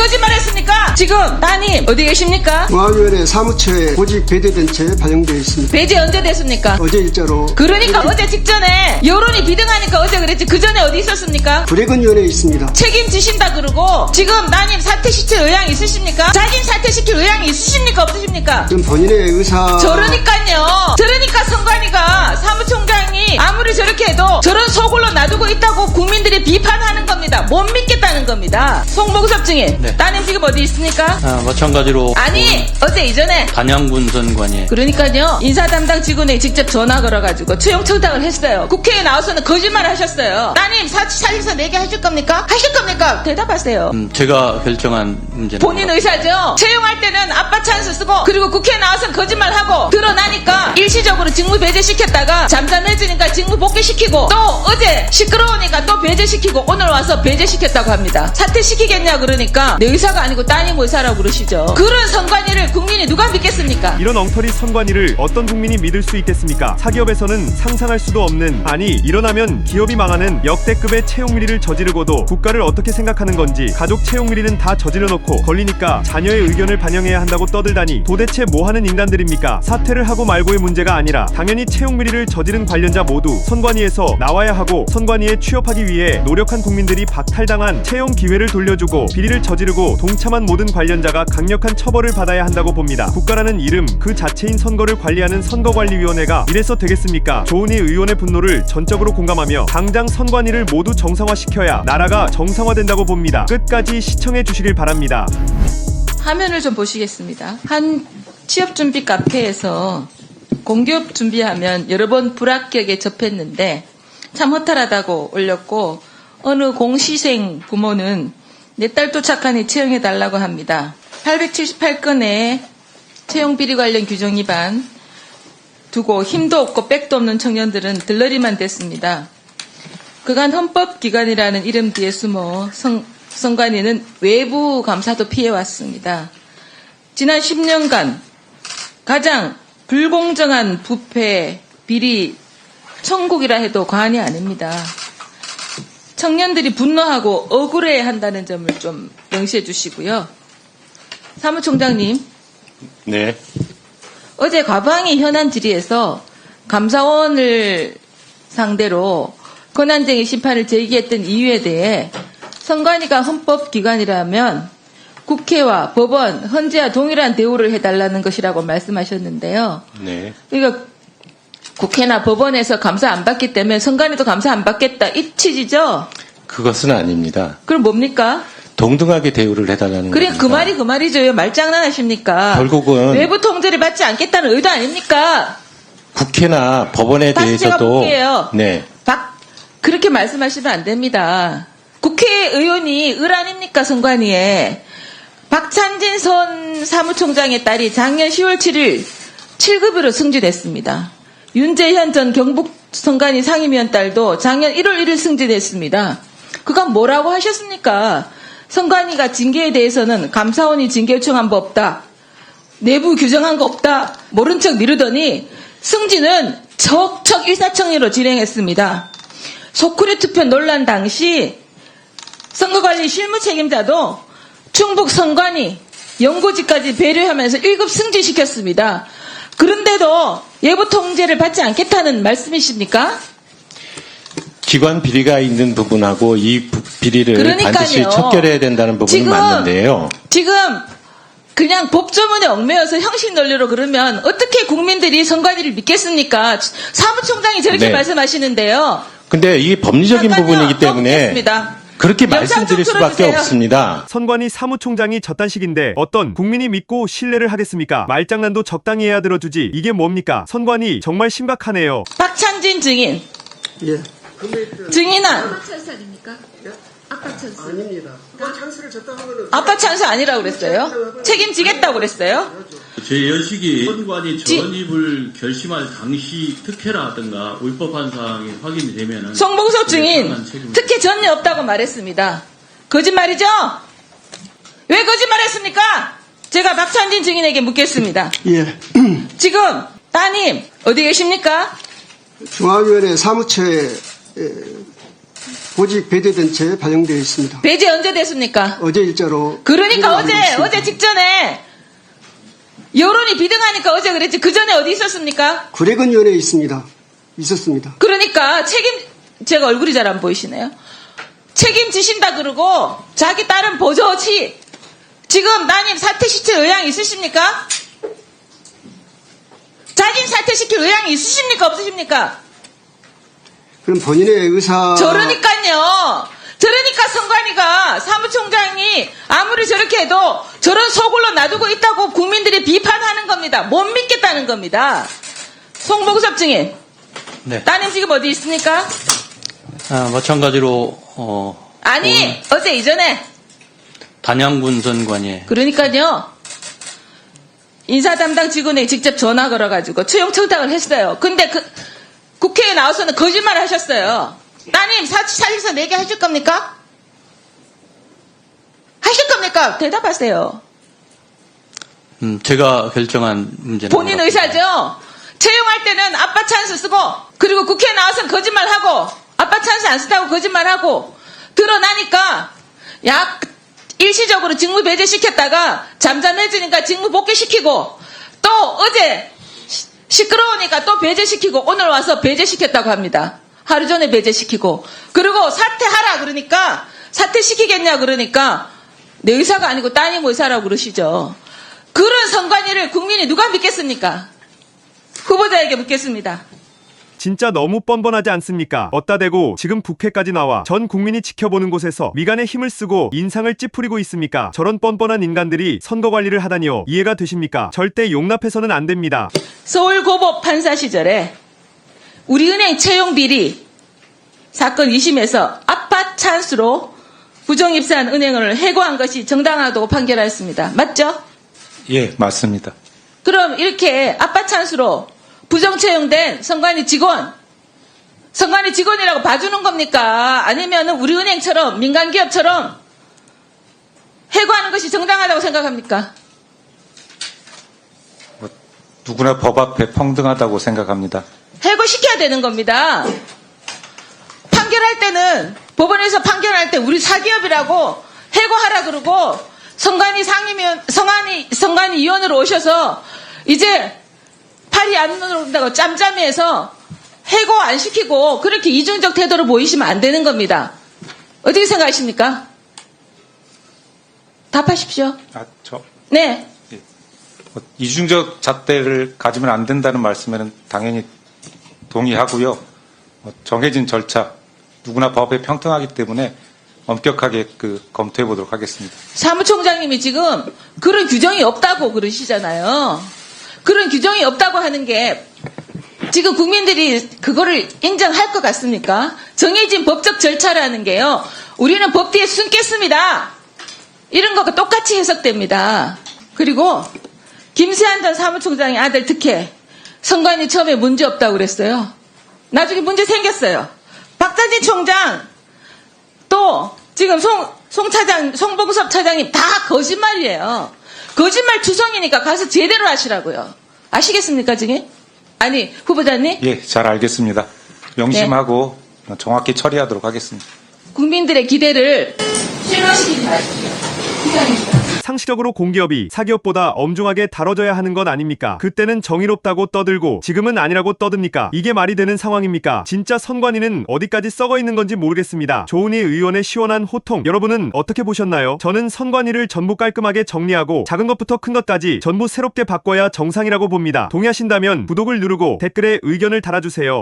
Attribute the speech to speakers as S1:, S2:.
S1: 거짓말했습니까? 지금 따님 어디 계십니까?
S2: 중앙위원회 사무처에 보직 배제된 채 반영되어 있습니다.
S1: 배제 언제 됐습니까?
S2: 어제 일자로
S1: 그러니까 어제 직전에 여론이 비등하니까 어제 그랬지 그 전에 어디 있었습니까?
S2: 불회근위원회에 있습니다.
S1: 책임지신다 그러고 지금 따님 사퇴시킬 의향이 있으십니까? 자진 사퇴시킬 의향이 있으십니까? 없으십니까?
S2: 그럼 본인의 의사
S1: 저러니까요. 그러니까 선관위가 사무총장이 아무리 저렇게 해도 저런 소굴로 놔두고 있다고 국민들이 비판하는 겁니다. 못 믿겠다는 겁니다. 송봉섭 증인,
S3: 네.
S1: 따님 지금 어디 있습니까?
S3: 마찬가지로
S1: 아니 어제 이전에
S3: 단양군 선관위
S1: 그러니까요 인사 담당 직원에게 직접 전화 걸어가지고 채용 청탁을 했어요. 국회에 나와서는 거짓말을 하셨어요. 따님 사직서 내게 하실 겁니까? 하실 겁니까? 대답하세요.
S3: 제가 결정한 문제는
S1: 본인 의사죠. 채용할 때는 아빠 찬스 쓰고 그리고 국회에 나와서는 거짓말하고 드러나니까 일시적으로 직무 배제시켰다가 잠잠해지니까 직무 복귀시키고 또 어제 시끄러우니까 또 배제시키고 오늘 와서 배제시켰다고 합니다. 사퇴시키겠냐 그러니까 내 의사가 아니고 따님 의사라고 그러시죠. 그런 선관위를 국민이 누가 믿겠습니까?
S4: 이런 엉터리 선관위를 어떤 국민이 믿을 수 있겠습니까? 사기업에서는 상상할 수도 없는, 아니 일어나면 기업이 망하는 역대급의 채용비리를 저지르고도 국가를 어떻게 생각하는 건지, 가족 채용비리는 다 저질러놓고 걸리니까 자녀의 의견을 반영해야 한다고 떠들다니 도대체 뭐하는 인간들입니까? 사퇴를 하고 말고의 문제가 아니라 당연히 채용비리를 저지른 관련자 모두 선관위에서 나와야 하고, 선관위에 취업하기 위해 노력한 국민들이 박탈당한 채용 기회를 돌려주고 비리를 저지르고 동참한 모든 관련자가 강력한 처벌을 받아야 한다고 봅니다. 국가라는 이름 그 자체인 선거를 관리하는 선거관리위원회가 이래서 되겠습니까? 조은희 의원의 분노를 전적으로 공감하며 당장 선관위를 모두 정상화시켜야 나라가 정상화된다고 봅니다. 끝까지 시청해 주시길 바랍니다.
S1: 화면을 좀 보시겠습니다. 한 취업준비 카페에서 공기업 준비하면 여러 번 불합격에 접했는데 참 허탈하다고 올렸고, 어느 공시생 부모는 내 딸 도착하니 채용해달라고 합니다. 878건의 채용비리 관련 규정 위반 두고 힘도 없고 백도 없는 청년들은 들러리만 됐습니다. 그간 헌법기관이라는 이름 뒤에 숨어 선관위는 외부 감사도 피해왔습니다. 지난 10년간 가장 불공정한 부패, 비리, 천국이라 해도 과언이 아닙니다. 청년들이 분노하고 억울해한다는 점을 좀 명시해 주시고요. 사무총장님.
S3: 네.
S1: 어제 과방위 현안 질의에서 감사원을 상대로 권한쟁의 심판을 제기했던 이유에 대해 선관위가 헌법기관이라면 국회와 법원, 헌재와 동일한 대우를 해달라는 것이라고 말씀하셨는데요.
S3: 네.
S1: 그러니까 국회나 법원에서 감사 안 받기 때문에 선관위도 감사 안 받겠다 이 취지죠?
S5: 그것은 아닙니다.
S1: 그럼 뭡니까?
S5: 동등하게 대우를 해달라는
S1: 그래
S5: 겁니다.
S1: 그 말이 그 말이죠. 왜 말장난하십니까?
S5: 결국은
S1: 외부 통제를 받지 않겠다는 의도 아닙니까?
S5: 국회나 법원에
S1: 다시 제가
S5: 대해서도
S1: 볼게요.
S5: 네.
S1: 그렇게 말씀하시면 안 됩니다. 국회의원이 을 아닙니까 선관위에. 박찬진 전 사무총장의 딸이 작년 10월 7일 7급으로 승진했습니다. 윤재현 전 경북 선관위 상임위원 딸도 작년 1월 1일 승진했습니다. 그건 뭐라고 하셨습니까? 선관위가 징계에 대해서는 감사원이 징계 요청한 바 없다. 내부 규정한 거 없다. 모른 척 미루더니 승진은 척척 일사천리로 진행했습니다. 소쿠리 투표 논란 당시 선거관리 실무 책임자도 충북 선관위 연고지까지 배려하면서 1급 승진시켰습니다. 그런데도 외부 통제를 받지 않겠다는 말씀이십니까?
S5: 기관 비리가 있는 부분하고 이 비리를
S1: 그러니까요.
S5: 반드시 척결해야 된다는 부분은 맞는데요.
S1: 지금 그냥 법조문에 얽매여서 형식 논리로 그러면 어떻게 국민들이 선관위를 믿겠습니까? 사무총장이 저렇게
S5: 네.
S1: 말씀하시는데요.
S5: 근데 이게 법리적인
S1: 잠깐만요.
S5: 부분이기 때문에
S1: 넘기겠습니다.
S5: 그렇게
S1: 영상
S5: 말씀드릴
S1: 좀
S5: 수밖에
S1: 틀어주세요.
S5: 없습니다.
S4: 선관위 사무총장이 저딴 식인데 어떤 국민이 믿고 신뢰를 하겠습니까? 말장난도 적당히 해야 들어주지. 이게 뭡니까? 선관위 정말 심각하네요.
S1: 박찬진 증인.
S2: 예.
S1: 증인아.
S6: 아빠 찬스 아닙니까? 아빠 찬스.
S2: 아닙니다. 찬스를 줬다 하면은
S1: 아빠 찬스 아니라고 그랬어요? 책임지겠다고 그랬어요?
S7: 제10기 선관위 전입을 결심할 당시 특혜라든가 위법한 사항이 확인이 되면은
S1: 송봉섭 증인 특혜 전혀 없다고 말했습니다. 거짓말이죠? 왜 거짓말했습니까? 제가 박찬진 증인에게 묻겠습니다.
S2: 예.
S1: 지금 따님 어디 계십니까?
S2: 중앙위원회 사무처에 보직 배제된 채 반영되어 있습니다.
S1: 배제 언제 됐습니까?
S2: 어제 일자로
S1: 그러니까
S2: 확인하고 있습니다.
S1: 어제 직전에 여론이 비등하니까 어제 그랬지. 그 전에 어디 있었습니까?
S2: 구례근위원회에 있었습니다.
S1: 그러니까 제가 얼굴이 잘 안 보이시네요. 책임지신다 그러고 자기 딸은 버젓이 지금 따님 사퇴시킬 의향이 있으십니까? 자진 사퇴시킬 의향이 있으십니까? 없으십니까?
S2: 그럼 본인의 의사
S1: 그러니까 선관위가 사무총장이 아무리 저렇게 해도 저런 소굴로 놔두고 있다고 국민들이 비판하는 겁니다. 못 믿겠다는 겁니다. 송봉섭 증인.
S3: 네.
S1: 따님 지금 어디 있습니까?
S3: 마찬가지로
S1: 아니 어제 이전에
S3: 단양군 선관위에
S1: 그러니까요. 인사 담당 직원에게 직접 전화 걸어가지고 채용 청탁을 했어요. 근데 국회에 나와서는 거짓말을 하셨어요. 따님 사실서 내게 하실 겁니까? 하실 겁니까? 대답하세요.
S3: 제가 결정한 문제는
S1: 본인 의사죠? 채용할 때는 아빠 찬스 쓰고 그리고 국회에 나와서는 거짓말하고 아빠 찬스 안 쓴다고 거짓말하고 드러나니까 일시적으로 직무 배제시켰다가 잠잠해지니까 직무 복귀시키고 또 어제 시끄러우니까 또 배제시키고 오늘 와서 배제시켰다고 합니다. 하루 전에 배제시키고 그리고 사퇴하라 그러니까 사퇴시키겠냐 그러니까 내 의사가 아니고 따님 의사라고 그러시죠. 그런 선관위를 국민이 누가 믿겠습니까? 후보자에게 묻겠습니다.
S4: 진짜 너무 뻔뻔하지 않습니까? 어따 대고 지금 국회까지 나와 전 국민이 지켜보는 곳에서 미간에 힘을 쓰고 인상을 찌푸리고 있습니까? 저런 뻔뻔한 인간들이 선거 관리를 하다니요. 이해가 되십니까? 절대 용납해서는 안 됩니다.
S1: 서울고법 판사 시절에 우리은행 채용 비리 사건 2심에서 아빠 찬스로 부정입사한 은행을 해고한 것이 정당하다고 판결하였습니다. 맞죠?
S8: 예, 맞습니다.
S1: 그럼 이렇게 아빠 찬스로 부정채용된 선관위 직원이라고 봐주는 겁니까? 아니면 우리 은행처럼 민간기업처럼 해고하는 것이 정당하다고 생각합니까?
S8: 누구나 법 앞에 평등하다고 생각합니다.
S1: 해고시켜야 되는 겁니다. 판결할 때는 법원에서 판결할 때 우리 사기업이라고 해고하라 그러고 선관위 위원으로 오셔서 이제 팔이 안 누른다고 짬짬이해서 해고 안 시키고 그렇게 이중적 태도로 보이시면 안 되는 겁니다. 어떻게 생각하십니까? 답하십시오. 네.
S8: 이중적 잣대를 가지면 안 된다는 말씀에는 당연히 동의하고요. 정해진 절차, 누구나 법에 평등하기 때문에 엄격하게 검토해 보도록 하겠습니다.
S1: 사무총장님이 지금 그런 규정이 없다고 그러시잖아요. 그런 규정이 없다고 하는 게 지금 국민들이 그거를 인정할 것 같습니까? 정해진 법적 절차라는 게요. 우리는 법 뒤에 숨겠습니다. 이런 거가 똑같이 해석됩니다. 그리고 김세한 전 사무총장의 아들 특혜 선관위 처음에 문제 없다고 그랬어요. 나중에 문제 생겼어요. 박찬진 총장 또 지금 송봉섭 차장님 다 거짓말이에요. 거짓말 투성이니까 가서 제대로 하시라고요. 아시겠습니까 지금? 아니 후보자님?
S8: 예, 잘 알겠습니다. 명심하고 정확히 처리하도록 하겠습니다.
S1: 국민들의 기대를 실망시키지 마십시오. 기대합니다.
S4: 상식적으로 공기업이 사기업보다 엄중하게 다뤄져야 하는 것 아닙니까? 그때는 정의롭다고 떠들고 지금은 아니라고 떠듭니까? 이게 말이 되는 상황입니까? 진짜 선관위는 어디까지 썩어 있는 건지 모르겠습니다. 조은희 의원의 시원한 호통 여러분은 어떻게 보셨나요? 저는 선관위를 전부 깔끔하게 정리하고 작은 것부터 큰 것까지 전부 새롭게 바꿔야 정상이라고 봅니다. 동의하신다면 구독을 누르고 댓글에 의견을 달아주세요.